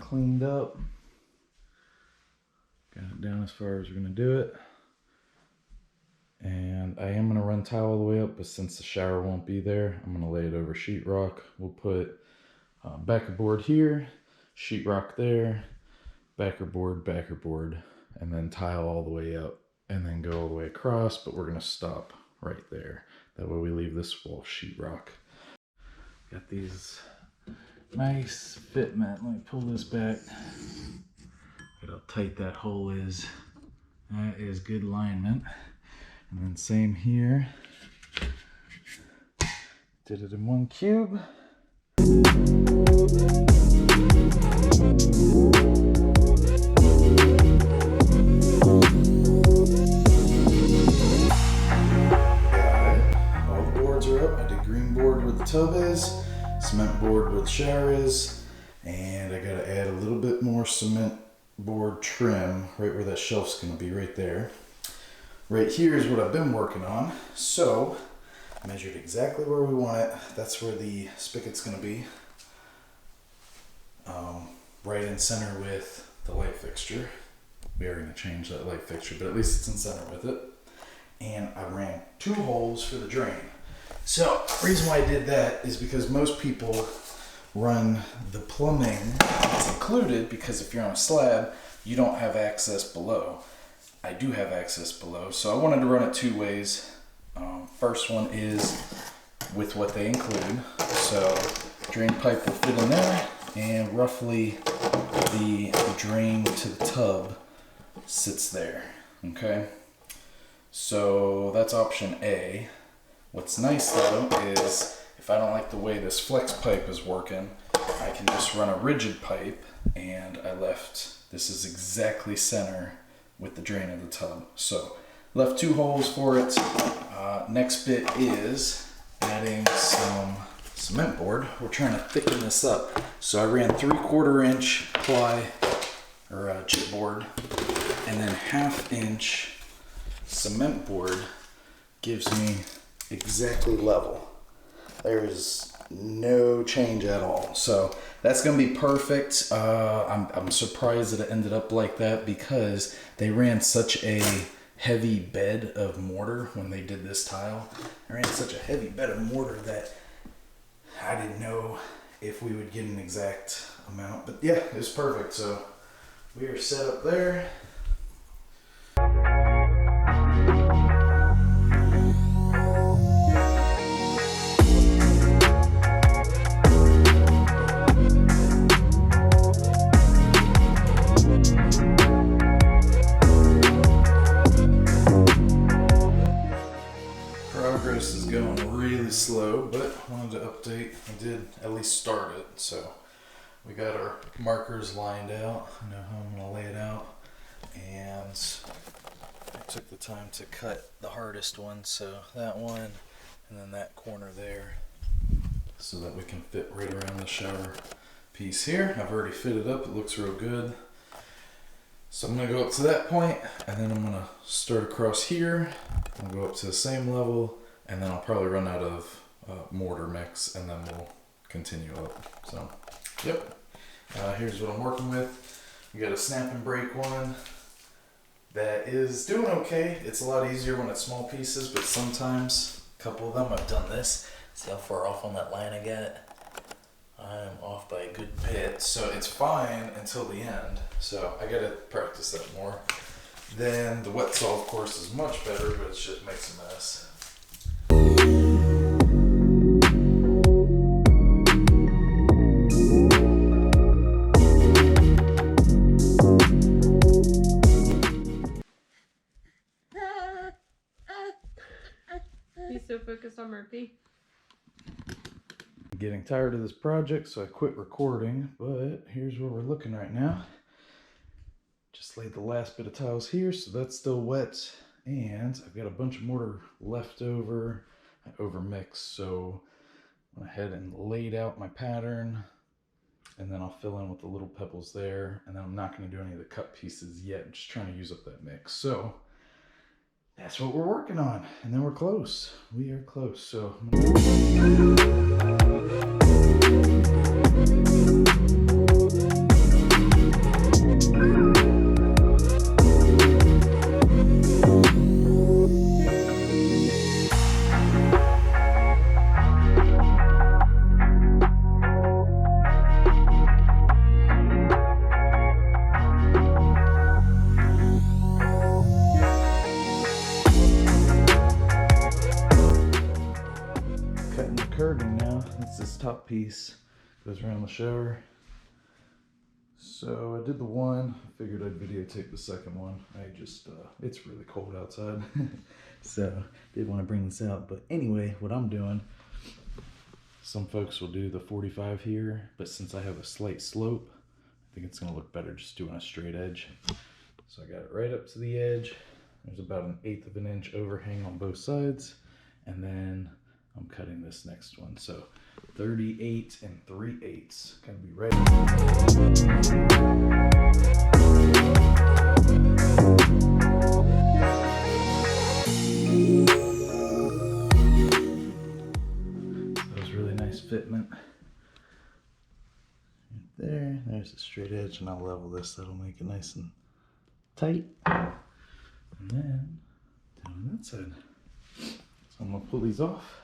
cleaned up. Got it down as far as we're gonna do it. And I am gonna run tile all the way up, but since the shower won't be there, I'm gonna lay it over sheetrock. We'll put backer board here, sheetrock there, backer board, and then tile all the way up and then go all the way across, but we're gonna stop right there. That way we leave this wall sheetrock. Got these nice fitment. Let me pull this back. Look how tight that hole is. That is good alignment. And then same here. Did it in one cube. Tub is, cement board where the shower is, and I gotta add a little bit more cement board trim right where that shelf's gonna be, right there. Right here is what I've been working on. So I measured exactly where we want it. That's where the spigot's gonna be, right in center with the light fixture. We are gonna change that light fixture, but at least it's in center with it. And I ran 2 holes for the drain. So the reason why I did that is because most people run the plumbing that's included, because if you're on a slab, you don't have access below. I do have access below, so I wanted to run it 2 ways. First one is with what they include. So drain pipe will fit in there, and roughly the drain to the tub sits there, okay? So that's option A. What's nice though is if I don't like the way this flex pipe is working, I can just run a rigid pipe, and I left, this is exactly center with the drain of the tub. So left 2 holes for it. Next bit is adding some cement board. We're trying to thicken this up. So I ran 3/4 inch ply or chipboard, and then 1/2 inch cement board gives me exactly level. There is no change at all. So that's gonna be perfect. I'm surprised that it ended up like that, because they ran such a heavy bed of mortar when they did this tile. They ran such a heavy bed of mortar that I didn't know if we would get an exact amount, but yeah, it was perfect. So we are set up there. Progress is going really slow, but wanted to update. I did at least start it, so we got our markers lined out. I know how I'm gonna lay it out, and I took the time to cut the hardest one, so that one and then that corner there, so that we can fit right around the shower piece here. I've already fitted up, it looks real good. So I'm gonna go up to that point, and then I'm gonna start across here. I'll go up to the same level, and then I'll probably run out of mortar mix, and then we'll continue up. So, yep. Here's what I'm working with. We got a snap and break one that is doing okay. It's a lot easier when it's small pieces, but sometimes, a couple of them, I've done this. See how far off on that line I got? I'm off by a good bit, so it's fine until the end. So I gotta practice that more. Then the wet saw, of course, is much better, but it just makes a mess. He's so focused on Murphy. I'm getting tired of this project, so I quit recording, but here's where we're looking right now. Just laid the last bit of tiles here, so that's still wet, and I've got a bunch of mortar left over. I overmixed, so I went ahead and laid out my pattern, and then I'll fill in with the little pebbles there, and then I'm not going to do any of the cut pieces yet. I'm just trying to use up that mix. So that's what we're working on, and then we're close. We are close. So curving now. That's this top piece. Goes around the shower. So I did the one. I figured I'd videotape the second one. I just, it's really cold outside. So did want to bring this out. But anyway, what I'm doing, some folks will do the 45 here, but since I have a slight slope, I think it's going to look better just doing a straight edge. So I got it right up to the edge. There's about 1/8 of an inch overhang on both sides. And then I'm cutting this next one. So 38 3/8. Gonna be ready. That was really nice fitment. Right there. There's the straight edge, and I'll level this. That'll make it nice and tight. And then down on that side. So I'm gonna pull these off.